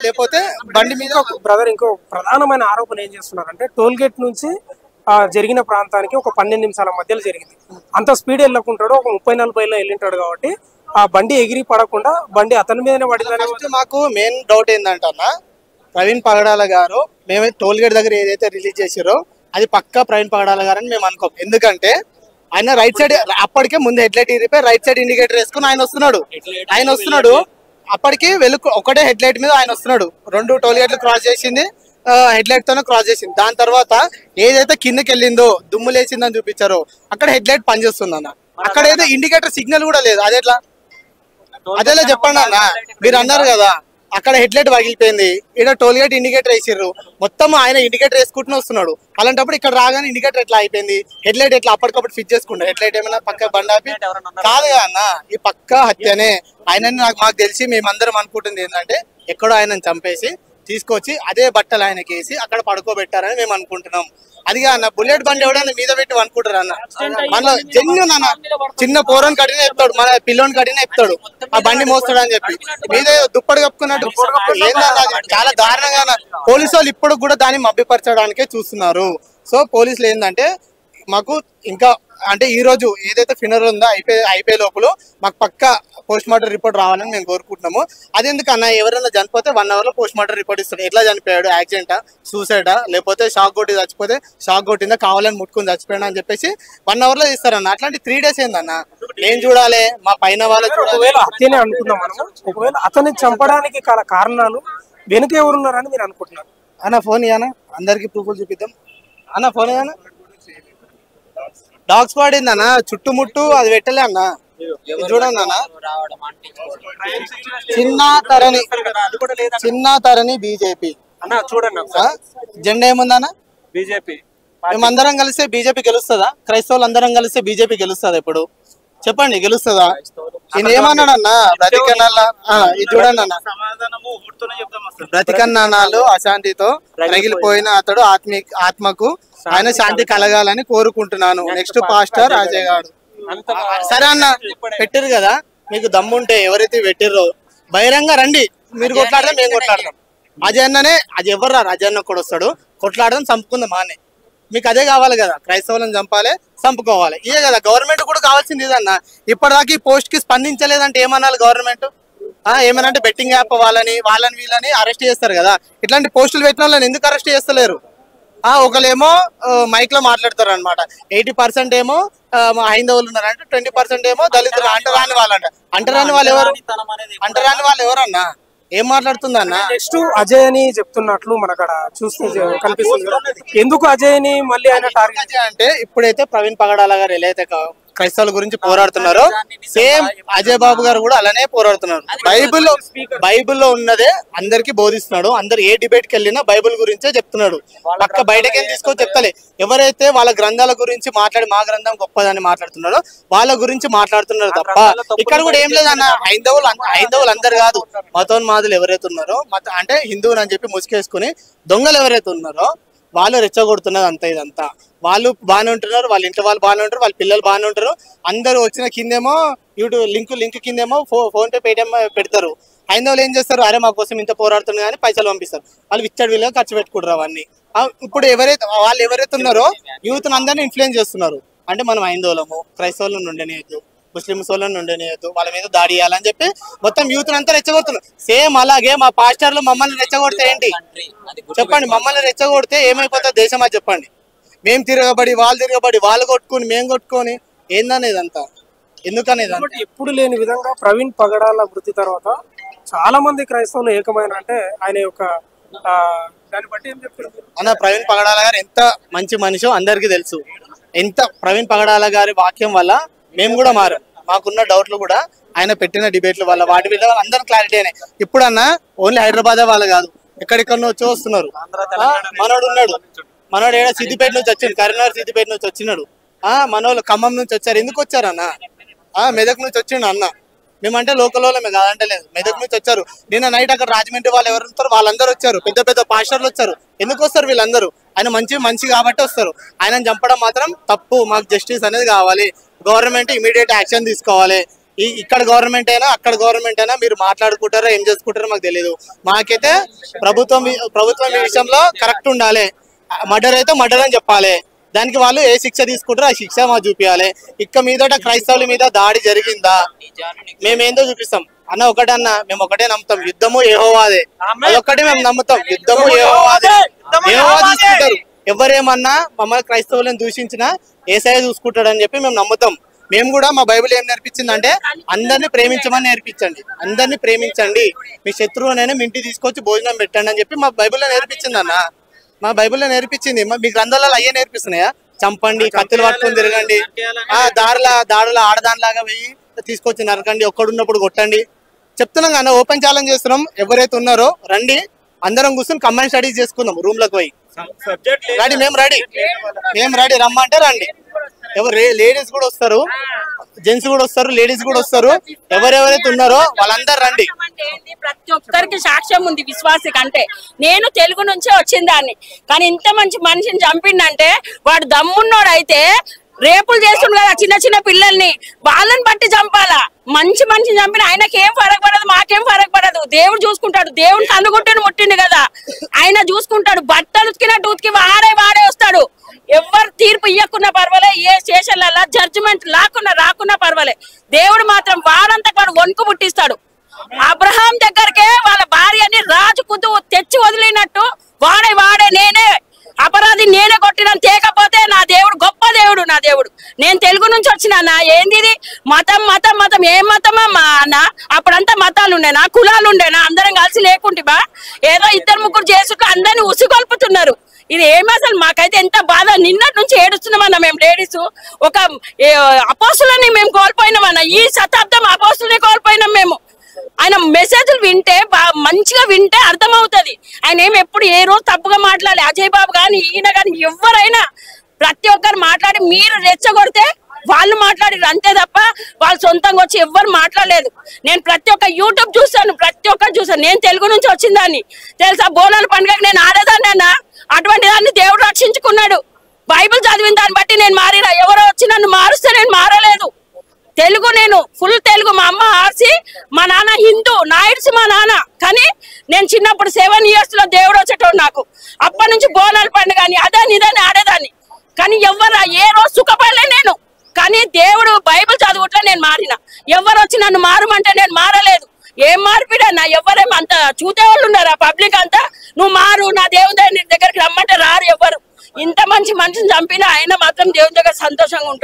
లేకపోతే బండి మీద. బ్రదర్ ఇంకో ప్రధానమైన ఆరోపణ ఏం చేస్తున్నారంటే టోల్ గేట్ నుంచి జరిగిన ప్రాంతానికి ఒక 12 నిమిషాల మధ్యలో జరిగింది. అంత స్పీడ్ వెళ్ళకుంటాడు, ఒక 30-40లో వెళ్ళింటాడు కాబట్టి ఆ బండి ఎగిరి పడకుండా బండి అతని మీదనే పడిందని. మాకు మెయిన్ డౌట్ ఏంటంటే అన్న, ప్రవీణ్ పగడాల గారు మేము టోల్ గేట్ దగ్గర ఏదైతే రిలీజ్ చేసారో అది పక్కా ప్రవీణ్ పగడాల గారు అని మేము అనుకోం. ఎందుకంటే ఆయన రైట్ సైడ్ అప్పటికే ముందు హెడ్ లైట్ ఇరిపోయి రైట్ సైడ్ ఇండికేటర్ వేసుకుని ఆయన వస్తున్నాడు. అప్పటికి ఒకటే హెడ్ లైట్ మీద ఆయన వస్తున్నాడు. 2 టోల్ గేట్లు క్రాస్ చేసింది, హెడ్ లైట్ తోనే క్రాస్ చేసింది. దాని తర్వాత ఏదైతే కిందకి వెళ్ళిందో దుమ్ము లేచిందని చూపించారో అక్కడ హెడ్ లైట్ పనిచేస్తుంది అన్న. అక్కడ ఏదో ఇండికేటర్ సిగ్నల్ కూడా లేదు. అదేలా చెప్పండి అన్న. మీరు అన్నారు కదా అక్కడ హెడ్ లైట్ పగిలిపోయింది, ఇక్కడ టోల్ గేట్ ఇండికేటర్ వేసిర్రు, మొత్తం ఆయన ఇండికేటర్ వేసుకుంటూనే వస్తున్నాడు. అలాంటప్పుడు ఇక్కడ రాగానే ఇండికేటర్ ఎట్లా అయిపోయింది, హెడ్ లైట్ ఎట్లా అప్పటికప్పుడు ఫిట్ చేసుకుంటారు? హెడ్ లైట్ ఏమైనా పక్క బండాపి కాదు కదా అన్న, ఈ పక్క హత్యనే. ఆయన మాకు తెలిసి మేమందరం అనుకుంటుంది ఏంటంటే ఎక్కడో ఆయనను చంపేసి తీసుకొచ్చి అదే బట్టలు ఆయనకి వేసి అక్కడ పడుకోబెట్టారని మేము అనుకుంటున్నాం. అదిగా అన్న, బుల్లెట్ బండి ఎవడన్నా మీద పెట్టి అనుకుంటారు అన్న. మన జెన్యున్ అన్న, చిన్న పోరని కడినే చెప్తాడు, మన పిల్లోని కడినే చెప్తాడు ఆ బండి మోస్తాడు అని చెప్పి, మీద దుప్పటి కప్పుకున్నట్టు ఏంటన్నా చాలా దారుణంగా. పోలీసు వాళ్ళు ఇప్పుడు కూడా దాన్ని మభ్యపరచడానికే చూస్తున్నారు. సో పోలీసులు ఏంటంటే మాకు ఇంకా అంటే ఈ రోజు ఏదైతే ఫినర్ ఉందో అయిపోయే లోపల మాకు పక్క పోస్ట్ మార్టం రిపోర్ట్ రావాలని మేము కోరుకుంటున్నాము. అదెందుకు అన్న, ఎవరైనా చనిపోతే 1 hour లో పోస్ట్ మార్టం రిపోర్ట్ ఇస్తాడు. ఎట్లా చనిపోయాడు, యాక్సిడెంటా, సూసైడా, లేకపోతే షాక్ కొట్టి చచ్చిపోతే షాక్ కొట్టిందా, కావాలని ముట్టుకుని చచ్చిపోయాడు అని చెప్పేసి 1 hour లో ఇస్తారన్న. అట్లాంటి 3 days ఏందన్న, ఏం చూడాలి? మా పైన వాళ్ళు ఒకవేళ హత్యనే అనుకుందాం మనము, ఒకవేళ అతన్ని చంపడానికి కారణాలు వెనుక ఎవరున్నారని మీరు అనుకుంటున్నారు? అన్న ఫోన్ ఇయ్యనా, అందరికి ప్రూఫ్లు చూపిద్దాం అన్న. ఫోన్ ఇయ్యనా, డాగ్ స్క్వాడ్ ఏందన్న, చుట్టుముట్టు అది పెట్టలే అన్న. చూడండి అన్న, చిన్న తరణి బీజేపీ అన్న చూడండి, జెండా ఏముందన్న? బీజేపీ. మేమందరం కలిస్తే బీజేపీ గెలుస్తుందా? క్రైస్తవులు అందరం కలిస్తే బీజేపీ గెలుస్తుందా? ఇప్పుడు చెప్పండి, గెలుస్తుందా? ఈయన ఏమన్నాడు అన్న, బ్రతికన్నాళ్ళ ఇది చూడండి అన్న, బ్రతికన్నాళ్ళు అశాంతితో రగిలిపోయిన అతడు ఆత్మకు ఆయన శాంతి కలగాలని కోరుకుంటున్నాను. నెక్స్ట్ పాస్టర్ అజయ్ గారు. సరే అన్న, పెట్టిరు కదా, మీకు దమ్ముంటే ఎవరైతే పెట్టిర్రో బహిరంగ రండి, మీరు కొట్లాడదాం, మేము కొట్లాడదాం. అజయ్ అన్ననే, అది ఎవరు రారు, అజయ్ అన్న కూడా వస్తాడు, కొట్లాడదాం, చంపుకుందాం మానే. మీకు అదే కావాలి కదా, క్రైస్తవులను చంపాలి, చంపుకోవాలి, ఇదే కదా. గవర్నమెంట్ కూడా కావాల్సింది ఇదన్న. ఇప్పటిదాకా ఈ పోస్ట్ కి స్పందించలేదంటే ఏమనాలి గవర్నమెంట్? ఏమనంటే బెట్టింగ్ యాప్ వాళ్ళని వీళ్ళని అరెస్ట్ చేస్తారు కదా. ఇట్లాంటి పోస్టులు పెట్టిన వాళ్ళని ఎందుకు అరెస్ట్ చేస్తలేరు? ఒకళ్ళేమో మైక్ లో మాట్లాడతారు అనమాట, 80% ఏమో హైందవులు ఉన్నారంటే, 20% ఏమో దళితులు, అంటరాని వాళ్ళంట. అంటరాని వాళ్ళు ఎవరన్నా? ఏం మాట్లాడుతుందన్న? నెక్స్ట్ అజయ్ అని చెప్తున్నట్లు మనకు చూస్తే కనిపిస్తుంది. ఎందుకు అజయ్ ని మళ్ళీ ఆయన టార్గెట్ అంటే, ఇప్పుడైతే ప్రవీణ్ పగడాల గారు ఎలా అయితే క్రైస్తవుల గురించి పోరాడుతున్నారో సేమ్ అజయ్ బాబు గారు కూడా అలానే పోరాడుతున్నారు. బైబిల్లో ఉన్నదే అందరికి బోధిస్తున్నాడు. అందరు ఏ డిబేట్ కి వెళ్ళినా బైబిల్ గురించే చెప్తున్నాడు. పక్క బయటకేం తీసుకొని చెప్తలే. ఎవరైతే వాళ్ళ గ్రంథాల గురించి మాట్లాడి మా గ్రంథం గొప్పదని మాట్లాడుతున్నారో వాళ్ళ గురించి మాట్లాడుతున్నారు తప్ప ఇక్కడ కూడా ఏం లేదన్న. హైందవులు అందరు కాదు, మతోన్మాదులు ఎవరైతే ఉన్నారో, అంటే హిందువులు అని చెప్పి ముసుకేసుకుని దొంగలు ఎవరైతే ఉన్నారో వాళ్ళు రెచ్చగొడుతున్నది అంతా. ఇదంతా వాళ్ళు బాగానే ఉంటున్నారు, వాళ్ళ ఇంట్లో వాళ్ళు బాగానే ఉంటారు, వాళ్ళ పిల్లలు బాగానే ఉంటారు. అందరూ వచ్చిన కిందేమో యూట్యూబ్ లింక్ కిందేమో ఫోన్ పే, పేటిఎం పెడతారు. హైందవులు ఏం చేస్తారు, అరే మా కోసం ఇంత పోరాడుతున్నారు కానీ పైసలు పంపిస్తారు. వాళ్ళు విచ్చడి వీళ్ళగా ఖర్చు పెట్టుకుంటారు అవన్నీ. ఇప్పుడు వాళ్ళు ఎవరైతే ఉన్నారో యూత్ అందరినీ ఇన్ఫ్లుయెన్స్ చేస్తున్నారు. అంటే మనం హైందవులము, క్రైస్తవులను ఉండనియద్దు, ముస్లిమ్స్ వాళ్ళని ఉండనియద్దు, వాళ్ళ మీద దాడి చేయాలని చెప్పి మొత్తం యూత్ అంతా రెచ్చగొడుతున్నారు. సేమ్ అలాగే మా పాస్టర్లు మమ్మల్ని రెచ్చగొడితే ఏంటి చెప్పండి? మమ్మల్ని రెచ్చగొడితే ఏమైపోతుంది దేశం అది చెప్పండి? మేము తిరగబడి వాళ్ళు కొట్టుకొని మేము కొట్టుకొని ఏందనేది అంతా ఎందుకనేది? ఎప్పుడు లేని విధంగా ప్రవీణ్ పగడాల మృతి తర్వాత చాలా మంది క్రైస్తవులు ఏకమైన అంటే ఆయన యొక్క దాన్ని బట్టి ఏం చెప్తారు అన్న? ప్రవీణ్ పగడాల గారు ఎంత మంచి మనిషో అందరికీ తెలుసు. ప్రవీణ్ పగడాల గారి వాక్యం వల్ల మేము కూడా మారాం. మాకున్న డౌట్లు కూడా ఆయన పెట్టిన డిబేట్ల వల్ల వాటి మీద అందరూ క్లారిటీ అయినాయి. ఇప్పుడు అన్న ఓన్లీ హైదరాబాద్ వాళ్ళు కాదు, ఎక్కడెక్కడో వచ్చి వస్తున్నారు. మనోడు ఏడా సిద్దిపేట నుంచి వచ్చిండు, కరీంనగర్ సిద్దిపేట నుంచి వచ్చినాడు. మనోళ్ళు ఖమ్మం నుంచి వచ్చారు. ఎందుకు వచ్చారన్న? మెదక్ నుంచి వచ్చిండు అన్న. మేమంటే లోకల్ వాళ్ళమే కాదంటే లేదు, మెదక్ నుంచి వచ్చారు. నిన్న నైట్ అక్కడ రాజమండ్రి వాళ్ళు ఎవరు ఉంటారు వాళ్ళందరూ వచ్చారు. పెద్ద పెద్ద పాస్టర్లు వచ్చారు. ఎందుకు వస్తారు వీళ్ళందరూ? ఆయన మంచి కాబట్టి వస్తారు. ఆయనను చంపడం మాత్రం తప్పు. మాకు జస్టిస్ అనేది కావాలి. గవర్నమెంట్ ఇమీడియట్ యాక్షన్ తీసుకోవాలి. ఇక్కడ గవర్నమెంట్ అయినా అక్కడ గవర్నమెంట్ అయినా మీరు మాట్లాడుకుంటారో ఏం చేసుకుంటారో మాకు తెలియదు. మాకైతే ప్రభుత్వం ఈ విషయంలో కరెక్ట్ ఉండాలి. మర్డర్ అయితే మర్డర్ అని చెప్పాలి. దానికి వాళ్ళు ఏ శిక్ష తీసుకుంటారో ఆ శిక్ష మాకు చూపించాలి. ఇక మీదట క్రైస్తవుల మీద దాడి జరిగిందా మేమేందో చూపిస్తాం అన్న. ఒకటన్నా మేము ఒకటే నమ్ముతాం, యుద్ధము యెహోవాదే. అదొక్కటి మేము నమ్ముతాం, యుద్ధము యెహోవాదే. యెహోవా చూసుకుంటారు. ఎవరేమన్నా మమ్మల్ని క్రైస్తవులను దూషించినా యేసయ్య చూసుకుంటాడు అని చెప్పి మేము నమ్ముతాం. మేము కూడా మా బైబిల్ ఏం నేర్పించిందంటే అందరినీ ప్రేమించమని నేర్పించండి, అందరినీ ప్రేమించండి, మీ శత్రువునైనా మీ ఇంటికి తీసుకొచ్చి భోజనం పెట్టండి అని చెప్పి మా బైబిల్లో నేర్పించింది అన్న. మా బైబిల్లో నేర్పించింది. మీ గ్రంథాలలో అయ్యే నేర్పిస్తున్నాయా? చంపండి, కత్తులు పట్టుకొని తిరగండి, దాడుల ఆడదానిలాగా వెయ్యి తీసుకొచ్చి నరకండి, ఒక్కడున్నప్పుడు కొట్టండి చెప్తున్నాం కదా. ఓపెన్ ఛాలెంజ్ చేస్తున్నాం. ఎవరైతే ఉన్నారో రండి, అందరం కూర్చొని కంబైన్ స్టడీస్ చేసుకుందాం రూమ్ లకు పోయి. రెడీ, మేము రెడీ, రమ్మంటే రండి. ఎవరు లేడీస్ కూడా వస్తారు, జెంట్స్ కూడా వస్తారు, లేడీస్ కూడా వస్తారు. ఎవరెవరైతే ఉన్నారో వాళ్ళందరూ రండి. ప్రతి ఒక్కరికి సాక్ష్యం ఉంది విశ్వాసి కంటే. నేను తెలుగు నుంచే వచ్చిన దాన్ని, కానీ ఇంత మంచి మనిషిని చంపిండంటే వాడు దమ్మున్నోడు. అయితే రేపులు చేస్తుండు కదా చిన్న చిన్న పిల్లల్ని, వాళ్ళని బట్టి చంపాలా. మంచి మనిషిని చంపిన ఆయనకి ఏం ఫరక్ పడదు, మాకేం ఫరక్ పడదు. దేవుడు చూసుకుంటాడు. దేవుడిని కనుగొట్టని ముట్టిండు కదా, ఆయన చూసుకుంటాడు. బట్టలు ఉతికినట్టు ఉతికి వాడే వస్తాడు. ఎవరు తీర్పు ఇవ్వకున్నా పర్వాలే, ఏ స్టేషన్లలో జడ్జిమెంట్ రాకున్నా పర్వాలే, దేవుడు మాత్రం వాడంతా వాడు వణుకు పుట్టిస్తాడు. అబ్రహాం దగ్గరకే వాళ్ళ భార్యని రాజు కుదు తెచ్చి వదిలినట్టు వాడే నేనే అపరాధి, నేనే కొట్టినాను. తేకపోతే నా దేవుడు గొప్ప దేవుడు, నా దేవుడు. నేను తెలుగు నుంచి వచ్చినా. ఏంది ఇది మతం? ఏం మతమా మా అన్న? అప్పుడంతా మతాలు ఉండేనా, కులాలు ఉండేనా? అందరం కలిసి లేకుంటివా? ఏదో 2-3 చేసుకు అందరిని ఉసిగొల్పుతున్నారు. ఇది ఏమి అసలు? మాకైతే ఎంత బాధ. నిన్నటి నుంచి ఏడుస్తున్నామన్నా మేము లేడీస్. ఒక అపోస్తులని మేము కోల్పోయినామన్నా. ఈ శతాబ్దం అపోస్తులని కోల్పోయినాం మేము. ఆయన మెసేజ్లు వింటే మంచిగా వింటే అర్థమవుతుంది. ఆయన ఏమి ఎప్పుడు ఏ రోజు తప్పుగా మాట్లాడి, అజయ్ బాబు కానీ ఈయన కానీ ఎవరైనా ప్రతి ఒక్కరు మాట్లాడి మీరు రెచ్చగొడితే వాళ్ళు మాట్లాడారు అంతే తప్ప వాళ్ళు సొంతంగా వచ్చి ఎవ్వరు మాట్లాడలేదు. నేను ప్రతి ఒక్క యూట్యూబ్ చూస్తాను, ప్రతి ఒక్కరు చూస్తాను. నేను తెలుగు నుంచి వచ్చిన దాన్ని తెలుసా. బోనాల పండుగకి నేను ఆడేదాన్ని అన్న. అటువంటి దాన్ని దేవుడు రక్షించుకున్నాడు. బైబిల్ చదివిన దాన్ని బట్టి నేను మారినా. ఎవరో వచ్చి నన్ను మారుస్తే నేను మారలేదు. తెలుగు, నేను ఫుల్ తెలుగు. మా అమ్మ ఆర్సి, మా నాన్న హిందూ, నాయుడ్స్ మా నాన్న. కానీ నేను చిన్నప్పుడు 7 years లో దేవుడు వచ్చేటోడు నాకు. అప్పటి నుంచి బోనాల పండుగ కానీ అదని ఇదని ఆడేదాన్ని. కానీ ఎవరు ఏ రోజు సుఖపడలే నేను. కానీ దేవుడు బైబిల్ చదువుట్లో నేను మారిన. ఎవరు వచ్చి నన్ను మారమంటే నేను మారలేదు. ఏం మార్పిడన్నా? ఎవరేమో అంత చూతే వాళ్ళు ఉన్నారా పబ్లిక్ అంతా? నువ్వు మారు, నా దేవుని దగ్గరికి రమ్మంటే రారు ఎవరు. ఇంత మంచి మనిషిని చంపినా ఆయన మాత్రం దేవుని దగ్గర సంతోషంగా ఉంటాడు.